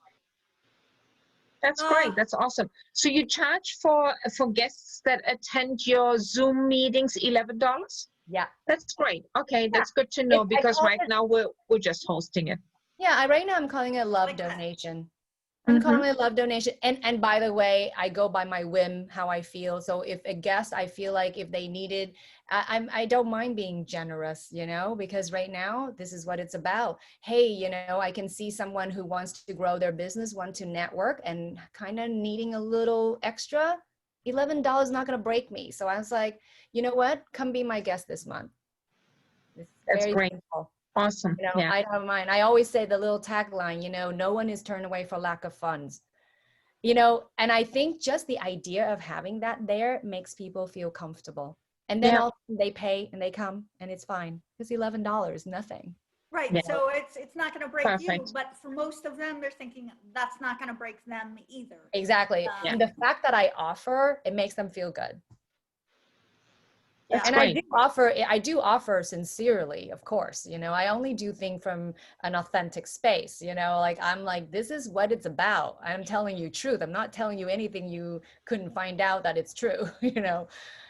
That's great. That's awesome. So you charge for guests that attend your Zoom meetings $11? Yeah. That's great. Okay, that's good to know, because right now we're just hosting it. Yeah, right now I'm calling it love donation. I'm calling it love donation. And by the way, I go by my whim, how I feel. So if a guest, I feel like if they needed, I don't mind being generous, you know, because right now this is what it's about. Hey, you know, I can see someone who wants to grow their business, want to network, and kind of needing a little extra. $11 is not going to break me. So I was like, you know what? Come be my guest this month. It's That's very great. simple. Awesome. You know, Yeah. I don't mind. I always say the little tagline, you know, no one is turned away for lack of funds. You know, and I think just the idea of having that there makes people feel comfortable. And then they pay and they come and it's fine. It's $11, nothing. Right. Yeah. So it's not going to break you, Perfect. but for most of them, they're thinking that's not going to break them either. Exactly. And the fact that I offer, it makes them feel good. That's and great. I do offer sincerely, of course, you know, I only do things from an authentic space, you know, like I'm like, this is what it's about. I'm telling you truth. I'm not telling you anything you couldn't find out that it's true, you know?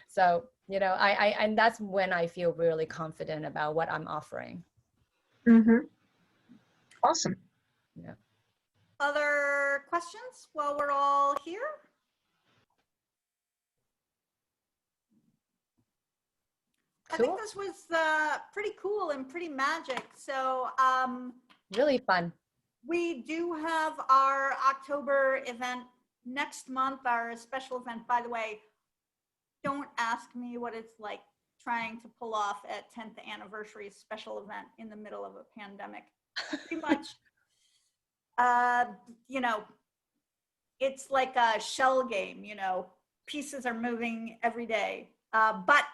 So, you know, and that's when I feel really confident about what I'm offering. Awesome. Yeah. Other questions while we're all here? I think this was pretty cool and pretty magic. So really fun. We do have our October event next month, our special event. By the way, don't ask me what it's like trying to pull off a 10th anniversary special event in the middle of a pandemic. Pretty much, you know, it's like a shell game, you know, pieces are moving every day. But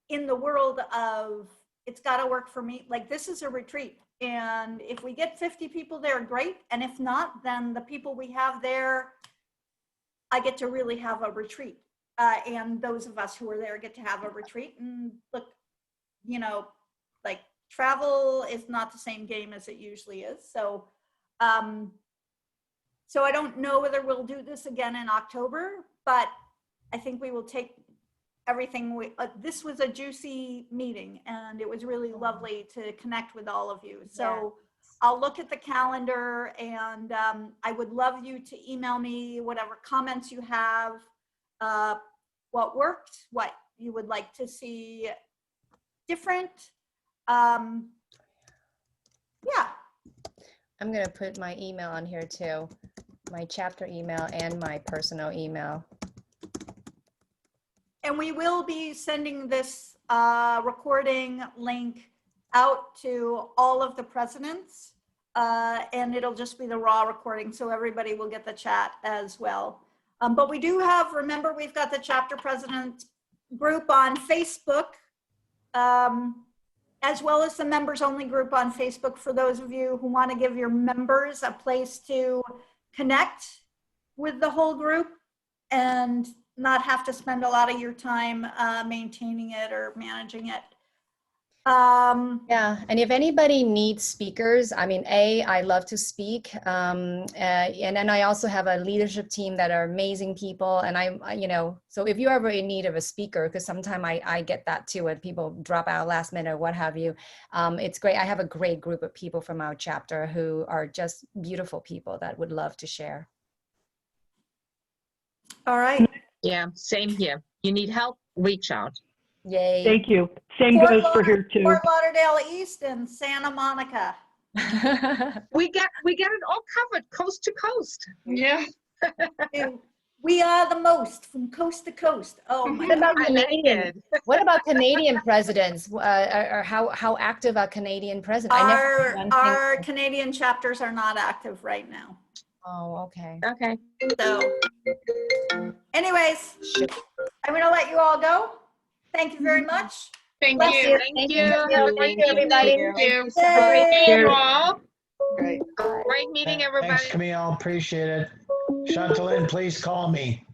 in the world of, it's got to work for me, like this is a retreat. And if we get 50 people there, great. And if not, then the people we have there, I get to really have a retreat. And those of us who are there get to have a retreat. And look, you know, like travel is not the same game as it usually is. So, so I don't know whether we'll do this again in October, but I think we will take everything. This was a juicy meeting and it was really lovely to connect with all of you. So I'll look at the calendar and I would love you to email me whatever comments you have, what worked, what you would like to see different. Yeah. I'm going to put my email on here too, my chapter email and my personal email. And we will be sending this recording link out to all of the presidents, and it'll just be the raw recording, so everybody will get the chat as well. But we do have, remember, we've got the chapter president group on Facebook, as well as the members only group on Facebook for those of you who want to give your members a place to connect with the whole group and not have to spend a lot of your time maintaining it or managing it. Yeah, and if anybody needs speakers, I mean, I love to speak, and then I also have a leadership team that are amazing people, and so if you're ever in need of a speaker, because sometimes I get that too when people drop out last minute or what have you, it's great. I have a great group of people from our chapter who are just beautiful people that would love to share. All right. Yeah, same here. You need help, reach out. Yay. Thank you. Same goes for here too. Fort Lauderdale East and Santa Monica. We get it all covered, coast to coast. Yeah. And we are the most from coast to coast. Oh my What about God. I like Canadian? it. What about Canadian presidents? Or how active are Canadian presidents? I never heard one thing. Our Canadian chapters are not active right now. Oh, okay. Okay. So anyways, I'm going to let you all go. Thank you very much. Thank Thank you. you. Thank Thank you. you. Have a Thank great you, everybody. evening. Thank you. Yay. Have a great day, Cheers. you all. Great. Great meeting, everybody. Thanks, Camille. Appreciate it. Chantalynn, please call me.